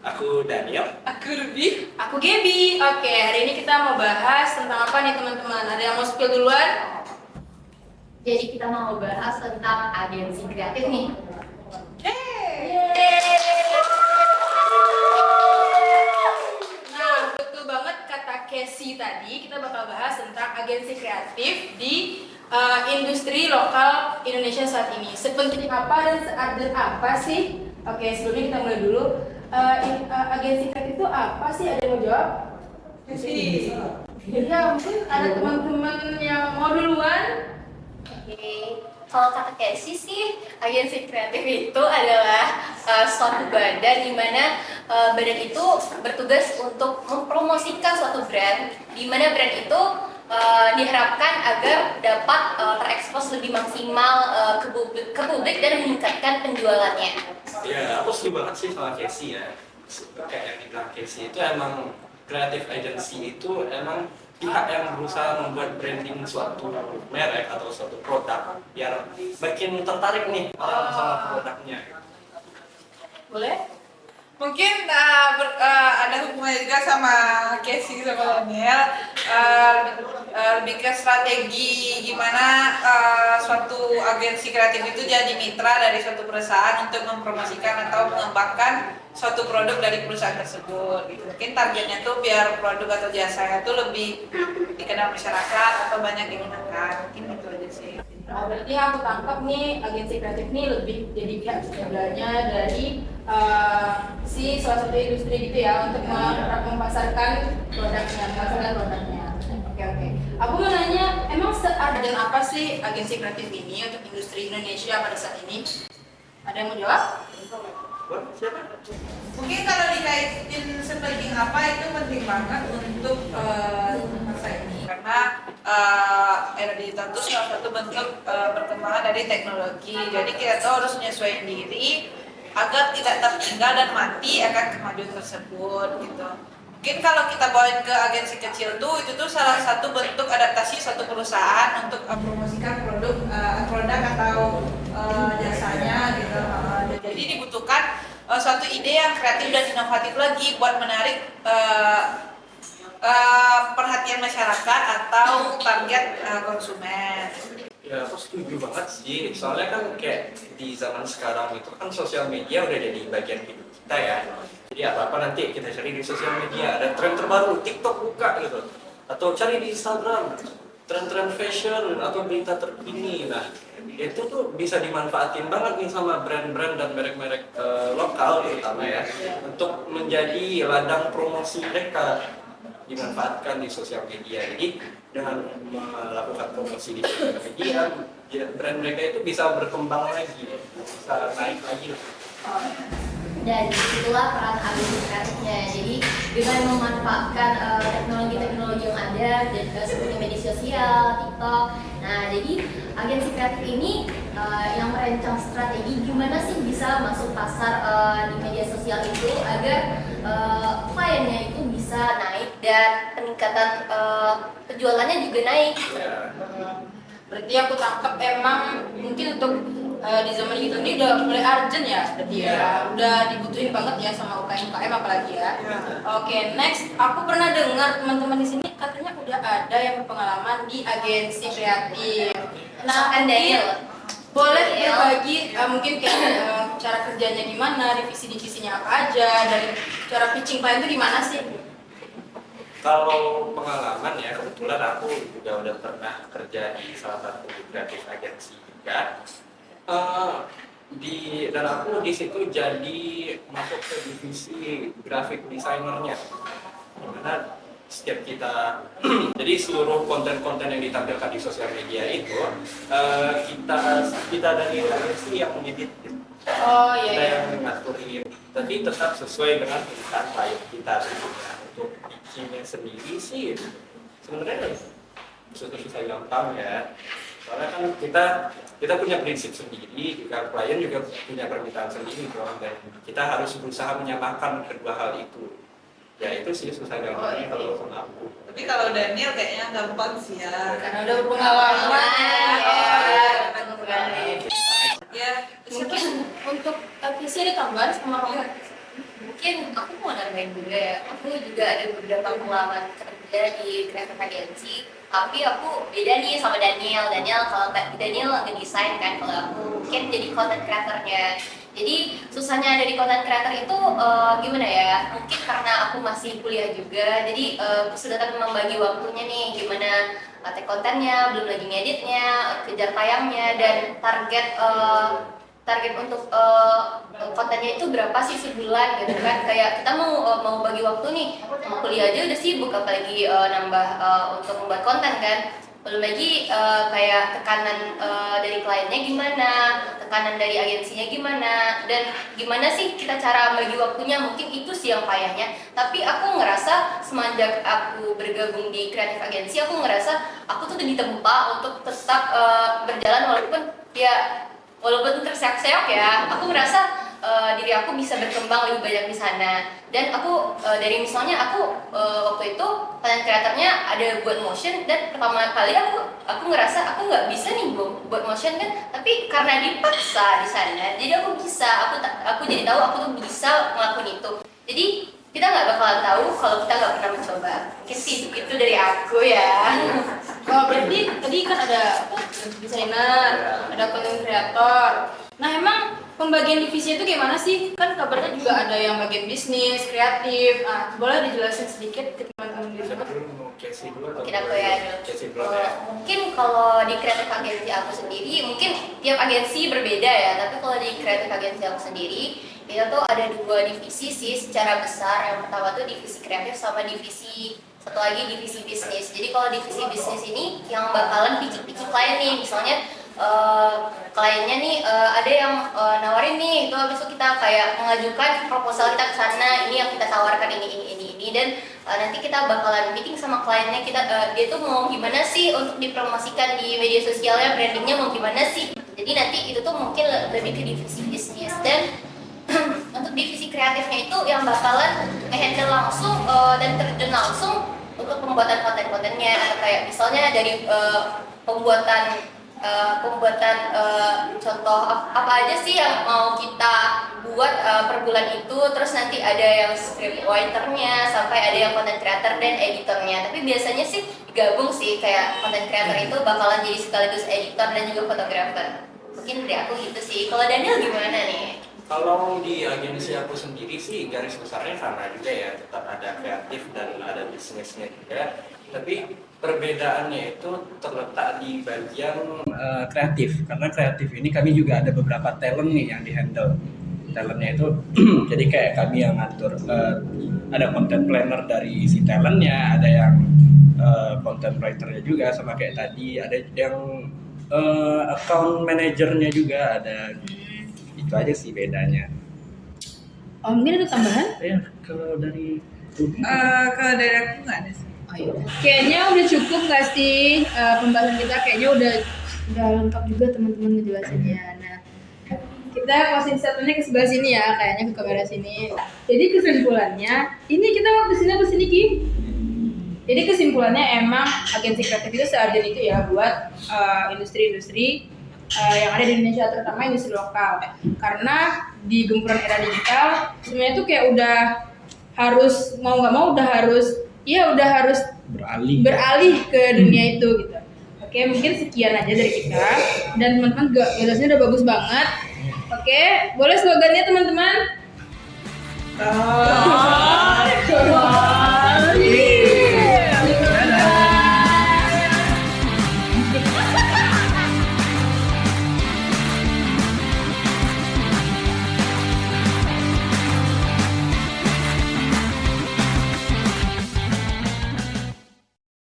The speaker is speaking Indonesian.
Aku Daniel. Aku Ruby. Aku Gaby. Oke, hari ini kita mau bahas tentang apa nih teman-teman? Ada yang mau spill duluan? Jadi kita mau bahas tentang agensi kreatif nih. Nah, betul banget kata Casey tadi. Kita bakal bahas tentang agensi kreatif di industri lokal Indonesia saat ini. Sepenting apa dan searjen apa sih? Oke, sebelumnya kita mulai dulu. Agensi kreatif itu apa sih? Ada yang mau jawab? Ya, mungkin ada teman-teman yang mau duluan. Oke, kalau kata Casey sih, agensi kreatif itu adalah suatu badan di mana badan itu bertugas untuk mempromosikan suatu brand, di mana brand itu diharapkan agar dapat terekspos lebih maksimal ke publik dan meningkatkan penjualannya. Ya, aku setuju banget sih sama Casey ya. Kayak yang dibilang Casey itu emang creative agency itu emang pihak yang berusaha membuat branding suatu merek atau suatu produk biar makin tertarik nih orang sama produknya. Boleh? Mungkin ada hubungannya juga sama Casey sama Daniel. Lebih ke strategi gimana suatu agensi kreatif itu jadi mitra dari suatu perusahaan untuk mempromosikan atau mengembangkan suatu produk dari perusahaan tersebut. Gitu. Mungkin targetnya tuh biar produk atau jasanya tuh lebih dikenal masyarakat atau banyak digunakan. Mungkin itu aja sih. Nah, berarti yang aku tangkap nih agensi kreatif nih lebih jadi pihak sebenarnya dari si salah satu industri gitu ya untuk memasarkan produknya. Oke. Aku mau nanya, emang searjen apa sih agensi kreatif ini untuk industri Indonesia pada saat ini? Ada yang mau jawab? Siapa? Mungkin kalau dikaitin sepenting apa itu penting banget untuk masa ini karena era digital itu salah satu bentuk perkembangan dari teknologi. Jadi kita tuh harus menyesuaikan diri agar tidak tertinggal dan mati akan kemajuan tersebut gitu. Mungkin kalau kita bawain ke agensi kecil tuh itu tuh salah satu bentuk adaptasi suatu perusahaan untuk mempromosikan produk atau jasanya gitu. Jadi dibutuhkan suatu ide yang kreatif dan inovatif lagi buat menarik perhatian masyarakat atau target konsumen. Ya, aku setuju banget sih. Soalnya kan kayak di zaman sekarang itu kan sosial media udah jadi bagian hidup kita ya. Jadi apa-apa nanti kita cari di sosial media. Ada tren terbaru, TikTok buka gitu. Atau cari di Instagram, tren-tren fashion atau berita terkini. Nah, itu tuh bisa dimanfaatin banget nih sama brand-brand dan merek-merek lokal terutama ya. Untuk menjadi ladang promosi mereka. Dimanfaatkan di sosial media. Jadi dengan melakukan promosi di sosial media, brand mereka itu bisa berkembang lagi, bisa naik lagi. Dan disitulah peran agensi kreatifnya. Jadi dengan memanfaatkan teknologi-teknologi yang ada seperti media sosial, TikTok. Nah, jadi agensi kreatif ini yang merancang strategi gimana sih bisa masuk pasar di media sosial itu agar kliennya itu bisa naik dan peningkatan penjualannya juga naik. Berarti aku tangkap emang mungkin untuk di zaman gitu ini udah mulai urgent ya, berarti ya udah dibutuhin banget ya sama UKM apalagi ya. Oke, next aku pernah dengar teman-teman di sini katanya udah ada yang berpengalaman di agensi kreatif. Nah, Daniel, boleh berbagi mungkin kayak cara kerjanya gimana, divisi-divisinya apa aja, dan cara pitching klien itu gimana sih? Kalau pengalaman ya, kebetulan aku juga udah pernah kerja di salah satu kreatif agensi juga. Dan aku di situ jadi masuk ke divisi graphic designernya, dimana setiap kita jadi seluruh konten-konten yang ditampilkan di sosial media itu kita dari agensi yang mengedit. Kita yang ngaturin, tapi tetap sesuai dengan permintaan klien kita. Untuk bikinnya sendiri sih sebenarnya susah gampang ya. Soalnya kan kita punya prinsip sendiri, juga klien juga punya permintaan sendiri dong, dan kita harus berusaha menyamakan kedua hal itu. Ya itu sih susah gampangnya kalau sama aku. Tapi kalau Daniel kayaknya gampang sih ya. Karena udah berpengalaman. Ya, Mungkin untuk visi ada tambahan sama Rohit? mungkin aku mau nambahin juga ya. Aku juga ada beberapa pengalaman kerja di creative agency. Tapi aku beda nih sama Daniel. Kalau Daniel ngedesain kan, kalau aku mungkin jadi content creator-nya. Jadi susahnya dari content creator itu gimana ya? Mungkin karena aku masih kuliah juga, jadi kesulitan membagi waktunya nih. Gimana take kontennya, belum lagi ngeditnya, kejar tayangnya, dan target untuk kontennya itu berapa sih sebulan gitu kan. Kayak kita mau bagi waktu nih, mau kuliah aja udah sibuk, apalagi nambah untuk membuat konten kan. Belum lagi kayak tekanan dari kliennya gimana, tekanan dari agensinya gimana, dan gimana sih kita cara bagi waktunya. Mungkin itu sih yang payahnya. Tapi aku ngerasa semenjak aku bergabung di kreatif agensi, aku ngerasa aku tuh ditempa untuk tetap berjalan walaupun terseok-seok ya. Aku merasa diri aku bisa berkembang lebih banyak di sana. Dan aku dari misalnya aku waktu itu content creatornya ada buat motion, dan pertama kali aku ngerasa aku nggak bisa nih buat motion kan, tapi karena dipaksa di sana, jadi aku bisa. Aku jadi tahu aku tuh bisa ngelakuin itu. Jadi kita nggak bakalan tahu kalau kita nggak pernah mencoba. Mungkin sih itu dari aku ya. Oh, berarti tadi kan ada desainer, ada content creator. Nah, emang pembagian divisi itu gimana sih? Kan kabarnya juga ada yang bagian bisnis, kreatif. Ah, boleh dijelasin sedikit ke teman-teman di sini? Mungkin aku ya dulu. Mungkin kalau di kreatif agensi aku sendiri, mungkin tiap agensi berbeda ya. Tapi kalau di kreatif agensi aku sendiri, kita tuh ada 2 divisi sih secara besar. Yang pertama tuh divisi kreatif sama satu lagi divisi bisnis. Jadi kalau divisi bisnis ini yang bakalan picik-picik klien nih, misalnya kliennya nih ada yang nawarin nih, itu habis itu kita kayak mengajukan proposal kita ke sana, ini yang kita tawarkan ini, dan nanti kita bakalan meeting sama kliennya, dia tuh mau gimana sih untuk dipromosikan di media sosialnya, brandingnya mau gimana sih. Jadi nanti itu tuh mungkin lebih ke divisi bisnis. Dan untuk divisi kreatifnya itu yang bakalan nge-handle langsung dan terjun langsung untuk pembuatan konten-kontennya. Kayak misalnya dari pembuatan contoh apa aja sih yang mau kita buat per bulan itu, terus nanti ada yang script writernya, sampai ada yang content creator dan editornya. Tapi biasanya sih digabung sih, kayak content creator itu bakalan jadi sekaligus editor dan juga fotografer. Mungkin dari aku gitu sih. Kalau Daniel gimana nih? Kalau di agensi aku sendiri sih garis besarnya sama juga ya, tetap ada kreatif dan ada bisnisnya juga. Tapi perbedaannya itu terletak di bagian kreatif, karena kreatif ini kami juga ada beberapa talent nih yang dihandle. Talentnya itu jadi kayak kami yang ngatur, ada content planner dari si talentnya, ada yang content writernya juga, sama kayak tadi ada yang account manajernya juga ada. Itu aja sih bedanya. Oh, mungkin ada tambahan? Ya, kalau dari Kalau dari aku nggak ada sih. Kayaknya udah cukup nggak sih pembahasan kita? Kayaknya udah lengkap juga teman-teman ngejelasinnya. Nah, kita closing statementnya ke sebelah sini ya, kayaknya ke kamera sini. Jadi kesimpulannya, ini kita mau kesini Ki. Jadi kesimpulannya emang agensi kreatif itu seurgent itu ya buat industri-industri yang ada di Indonesia, terutama industri lokal. Karena di gempuran era digital, semuanya tuh kayak udah harus mau nggak mau udah harus beralih ke dunia itu gitu. Oke, mungkin sekian aja dari kita, dan teman-teman jelasnya udah bagus banget. Oke, boleh slogannya teman-teman?